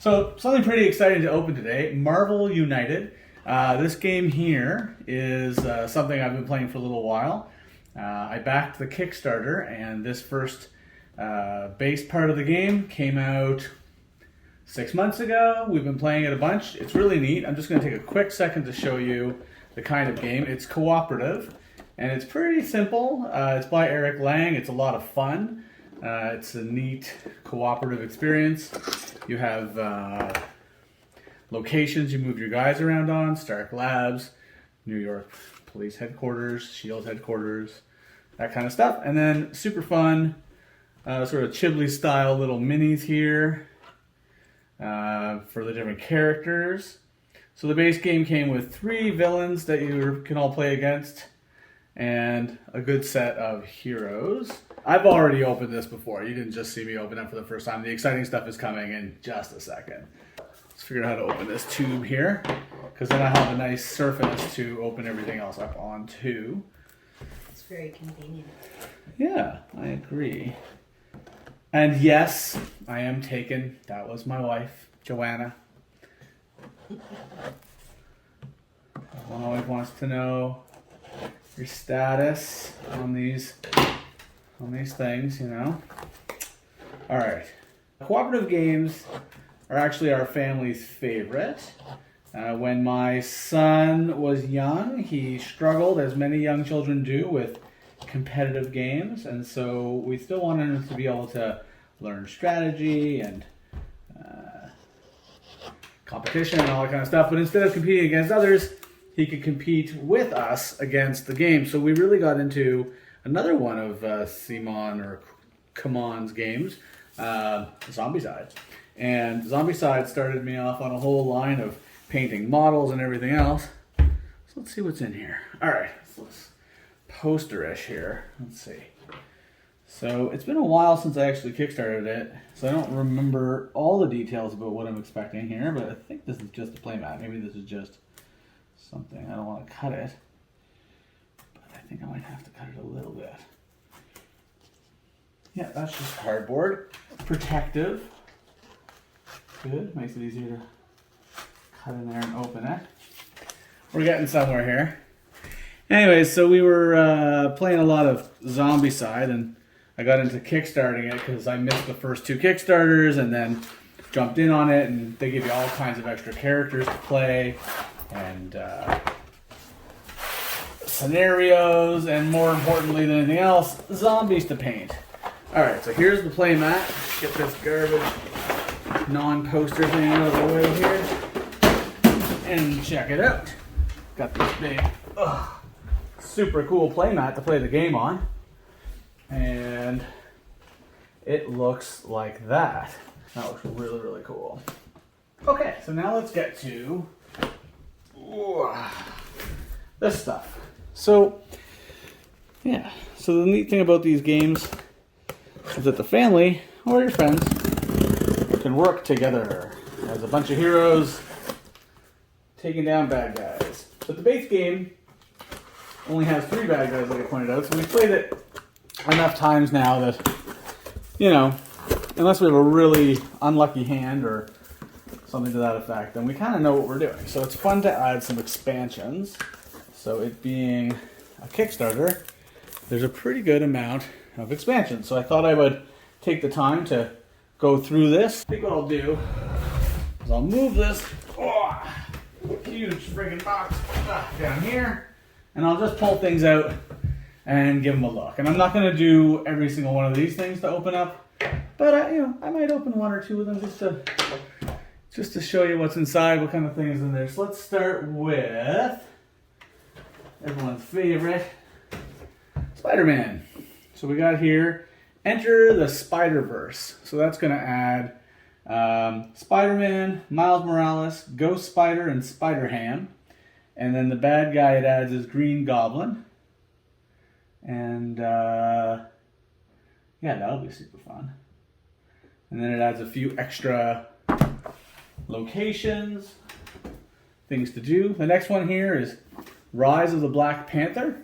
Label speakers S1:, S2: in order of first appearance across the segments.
S1: So something pretty exciting to open today, Marvel United. This game here is something I've been playing for a little while. I backed the Kickstarter, and this first base part of the game came out 6 months ago. We've been playing it a bunch. It's really neat. I'm just going to take a quick second to show you the kind of game. It's cooperative, and it's pretty simple. It's by Eric Lang. It's a lot of fun. It's a neat cooperative experience. You have locations you move your guys around on: Stark Labs, New York Police Headquarters, SHIELD Headquarters, that kind of stuff. And then super fun, sort of Ghibli style little minis here for the different characters. So the base game came with 3 villains that you can all play against, and a good set of heroes. I've already opened this before. You didn't just see me open it for the first time. The exciting stuff is coming in just a second. Let's figure out how to open this tube here, because then I have a nice surface to open everything else up onto.
S2: It's very convenient.
S1: Yeah, I agree. And yes, I am taken. That was my wife, Joanna. Everyone always wants to know your status on these things, you know. All right. Cooperative games are actually our family's favorite. When my son was young, he struggled, as many young children do, with competitive games, and so we still wanted him to be able to learn strategy and competition and all that kind of stuff, but instead of competing against others, he could compete with us against the game. So we really got into another one of Simon or Kamon's games, Zombicide. And Zombicide started me off on a whole line of painting models and everything else. So let's see what's in here. All right, so let's poster-ish here. Let's see. So it's been a while since I actually kickstarted it, so I don't remember all the details about what I'm expecting here, but I think this is just a playmat. Maybe this is just something. I don't want to cut it, but I think I might have to cut it a little bit. Yeah, that's just cardboard. Protective. Good. Makes it easier to cut in there and open it. We're getting somewhere here. Anyways, so we were playing a lot of Zombicide, and I got into kickstarting it because I missed the first 2 Kickstarters, and then jumped in on it, and they give you all kinds of extra characters to play, and scenarios, and more importantly than anything else, zombies to paint. Alright, so here's the play mat. Get this garbage non-poster thing out of the way here, and check it out. Got this big, super cool play mat to play the game on, and it looks like that. That looks really, really cool. Okay, so now let's get to this stuff. So, yeah. So the neat thing about these games is that the family or your friends can work together as a bunch of heroes taking down bad guys. But the base game only has 3 bad guys, like I pointed out. So we've played it enough times now that, you know, unless we have a really unlucky hand or something to that effect, then we kind of know what we're doing. So it's fun to add some expansions. So it being a Kickstarter, there's a pretty good amount of expansions. So I thought I would take the time to go through this. I think what I'll do is I'll move this huge friggin' box down here, and I'll just pull things out and give them a look. And I'm not going to do every single one of these things to open up, but you know, I might open 1 or 2 of them just to show you what's inside, what kind of thing is in there. So let's start with everyone's favorite, Spider-Man. So we got here, Enter the Spider-Verse. So that's going to add Spider-Man, Miles Morales, Ghost Spider, and Spider-Ham. And then the bad guy it adds is Green Goblin. And yeah, that'll be super fun. And then it adds a few extra locations, things to do. The next one here is Rise of the Black Panther.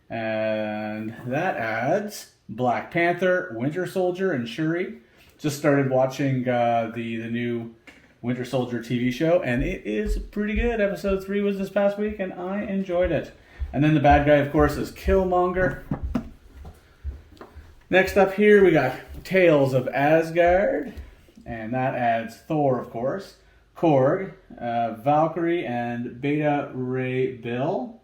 S1: And that adds Black Panther, Winter Soldier, and Shuri. just started watching the new Winter Soldier TV show, and it is pretty good. Episode 3 was this past week, and I enjoyed it. And then the bad guy, of course, is Killmonger. Next up here, we got Tales of Asgard, and that adds Thor, of course, Korg, Valkyrie, and Beta Ray Bill.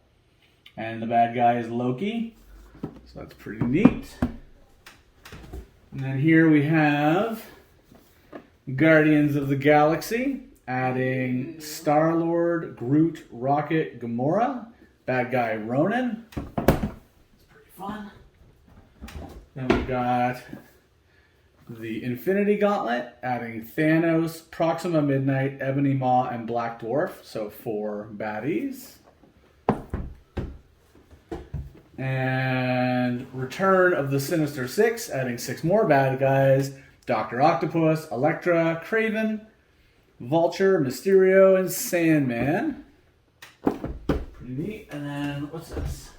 S1: And the bad guy is Loki, so that's pretty neat. And then here we have Guardians of the Galaxy, adding Star-Lord, Groot, Rocket, Gamora, bad guy Ronan. It's pretty fun. Then we've got the Infinity Gauntlet, adding Thanos, Proxima Midnight, Ebony Maw, and Black Dwarf. So 4 baddies. And Return of the Sinister Six, adding 6 more bad guys. Dr. Octopus, Elektra, Kraven, Vulture, Mysterio, and Sandman. Pretty neat. And then, what's this?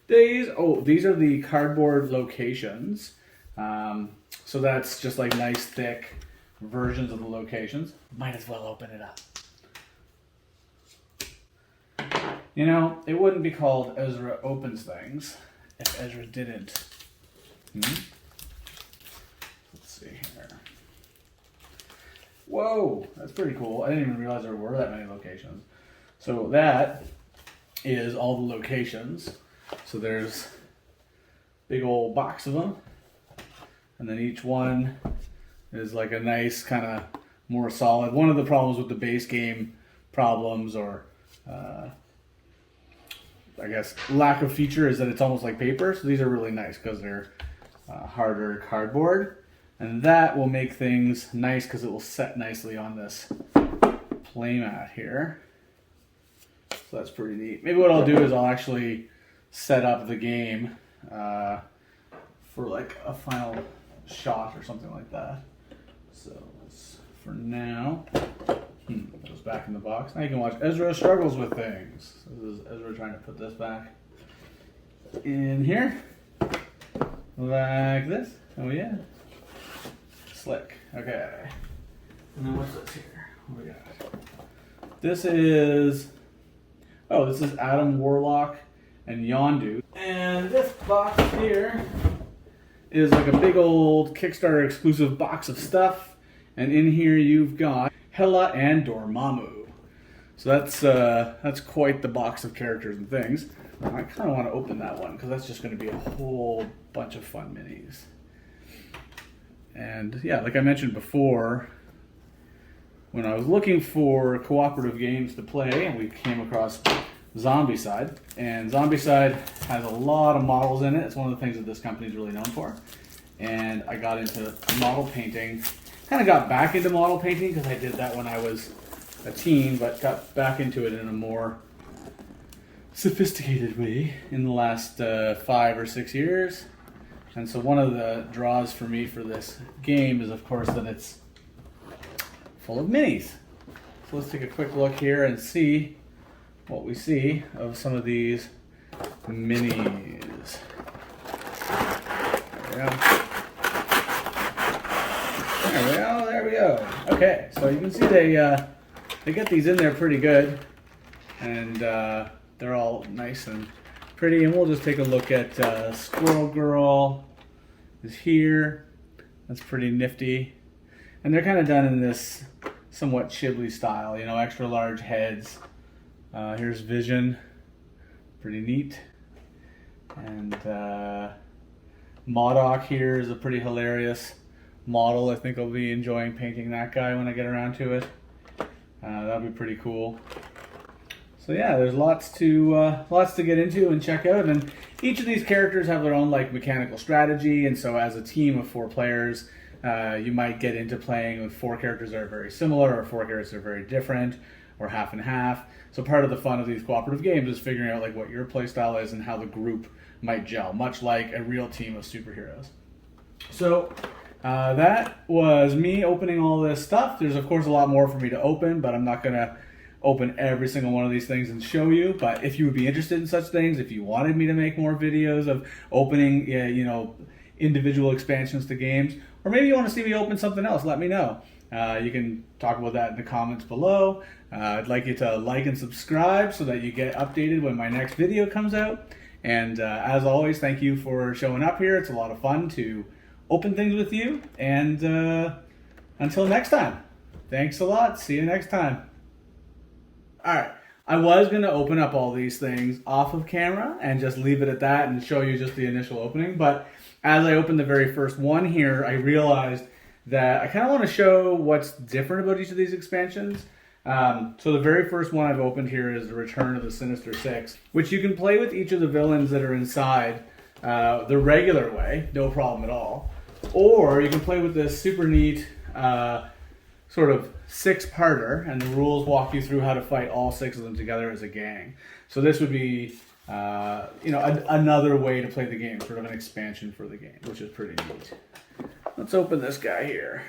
S1: These are the cardboard locations. So that's just like nice thick versions of the locations. Might as well open it up. You know, it wouldn't be called Ezra Opens Things if Ezra didn't. Let's see here. Whoa, that's pretty cool. I didn't even realize there were that many locations. So that is all the locations. So there's a big old box of them. And then each one is like a nice kind of more solid. One of the problems with the base game problems, or I guess lack of feature, is that it's almost like paper. So these are really nice because they're harder cardboard. And that will make things nice because it will set nicely on this playmat here. So that's pretty neat. Maybe what I'll do is I'll actually set up the game for like a final shot or something like that. So for now, it goes back in the box. Now you can watch Ezra struggles with things. So this is Ezra trying to put this back in here like this. Oh yeah, slick. Okay. And then what's this here? What we got? This is Adam Warlock and Yondu. And this box here is like a big old Kickstarter exclusive box of stuff. And in here you've got Hela and Dormammu. So that's quite the box of characters and things. I kind of want to open that one because that's just going to be a whole bunch of fun minis. And yeah, like I mentioned before, when I was looking for cooperative games to play, and we came across Zombicide. And Zombicide has a lot of models in it. It's one of the things that this company is really known for. And I got into model painting. Kind of got back into model painting because I did that when I was a teen, but got back into it in a more sophisticated way in the last 5 or 6 years. And so one of the draws for me for this game is, of course, that it's full of minis. So let's take a quick look here and see what we see of some of these minis. There we go. Okay, so you can see they get these in there pretty good, and they're all nice and pretty. And we'll just take a look at Squirrel Girl is here. That's pretty nifty, and they're kind of done in this somewhat Ghibli style, you know, extra large heads. Here's Vision, pretty neat, and MODOK here is a pretty hilarious model. I think I'll be enjoying painting that guy when I get around to it. That'll be pretty cool. So yeah, there's lots to get into and check out, and each of these characters have their own like mechanical strategy, and so as a team of 4 players, you might get into playing with 4 characters that are very similar, or 4 characters that are very different, or half and half. So part of the fun of these cooperative games is figuring out like what your play style is and how the group might gel, much like a real team of superheroes. So that was me opening all this stuff. There's of course a lot more for me to open, but I'm not gonna open every single one of these things and show you. But if you would be interested in such things, if you wanted me to make more videos of opening, you know, individual expansions to games, Or maybe you want to see me open something else, let me know. You can talk about that in the comments below. I'd like you to like and subscribe so that you get updated when my next video comes out. And as always, thank you for showing up here. It's a lot of fun to open things with you. And until next time, thanks a lot. See you next time. All right. I was going to open up all these things off of camera and just leave it at that and show you just the initial opening. But as I opened the very first one here, I realized that I kind of want to show what's different about each of these expansions. So the very first one I've opened here is the Return of the Sinister Six, which you can play with each of the villains that are inside the regular way, no problem at all. Or you can play with this super neat sort of six-parter, and the rules walk you through how to fight all six of them together as a gang. So this would be, another way to play the game, sort of an expansion for the game, which is pretty neat. Let's open this guy here.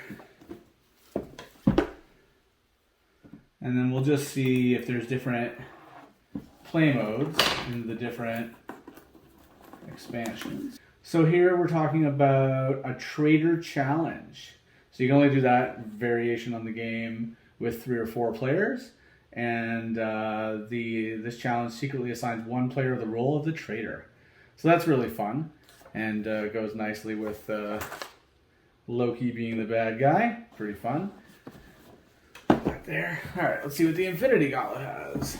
S1: And then we'll just see if there's different play modes in the different expansions. So here we're talking about a trader challenge. So you can only do that variation on the game with 3 or 4 players. And this challenge secretly assigns one player the role of the trader. So that's really fun and goes nicely with Loki being the bad guy. Pretty fun. Right there. All right, let's see what the Infinity Gauntlet has.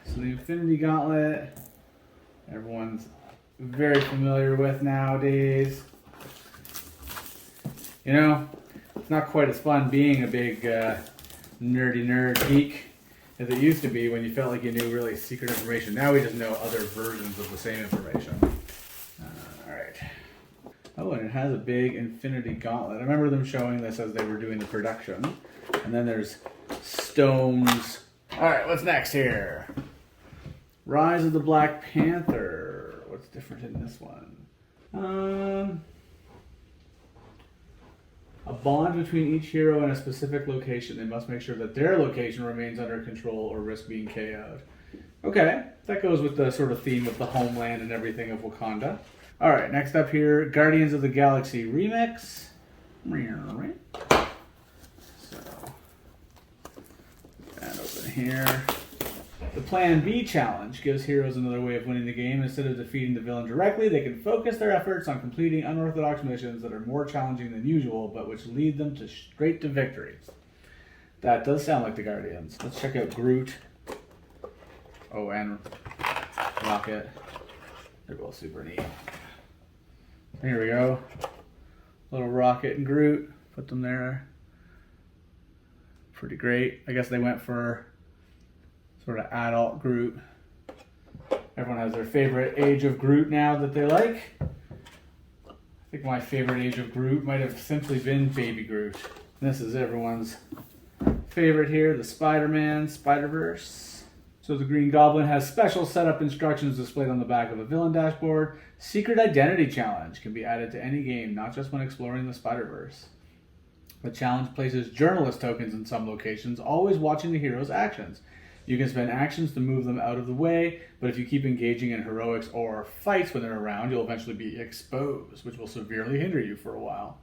S1: So the Infinity Gauntlet, everyone's very familiar with nowadays. You know, it's not quite as fun being a big nerdy nerd geek as it used to be when you felt like you knew really secret information. Now we just know other versions of the same information. Alright. Oh, and it has a big Infinity Gauntlet. I remember them showing this as they were doing the production. And then there's stones. Alright, what's next here? Rise of the Black Panther. What's different in this one? A bond between each hero and a specific location. They must make sure that their location remains under control or risk being KO'd. Okay, that goes with the sort of theme of the homeland and everything of Wakanda. Alright, next up here, Guardians of the Galaxy Remix. So, and open here. The Plan B challenge gives heroes another way of winning the game. Instead of defeating the villain directly, they can focus their efforts on completing unorthodox missions that are more challenging than usual, but which lead them straight to victory. That does sound like the Guardians. Let's check out Groot. Oh, and Rocket. They're both super neat. Here we go. Little Rocket and Groot. Put them there. Pretty great. I guess they went for sort of adult Groot. Everyone has their favorite age of Groot now that they like. I think my favorite age of Groot might have simply been Baby Groot. And this is everyone's favorite here, the Spider-Man Spider-Verse. So the Green Goblin has special setup instructions displayed on the back of a villain dashboard. Secret Identity Challenge can be added to any game, not just when exploring the Spider-Verse. The challenge places journalist tokens in some locations, always watching the hero's actions. You can spend actions to move them out of the way, but if you keep engaging in heroics or fights when they're around, you'll eventually be exposed, which will severely hinder you for a while.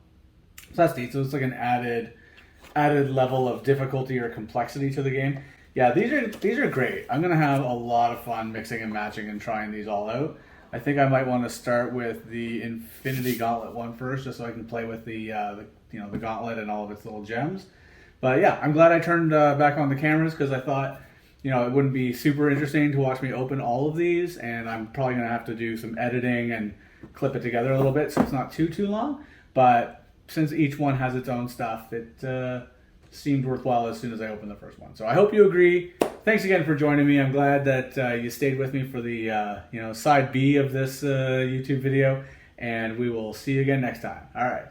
S1: So that's neat. So it's like an added level of difficulty or complexity to the game. Yeah, these are great. I'm gonna have a lot of fun mixing and matching and trying these all out. I think I might want to start with the Infinity Gauntlet one first, just so I can play with the gauntlet and all of its little gems. But yeah, I'm glad I turned back on the cameras because I thought, it wouldn't be super interesting to watch me open all of these, and I'm probably going to have to do some editing and clip it together a little bit so it's not too long. But since each one has its own stuff, it seemed worthwhile as soon as I opened the first one. So I hope you agree. Thanks again for joining me. I'm glad that you stayed with me for the side B of this YouTube video, and we will see you again next time. All right.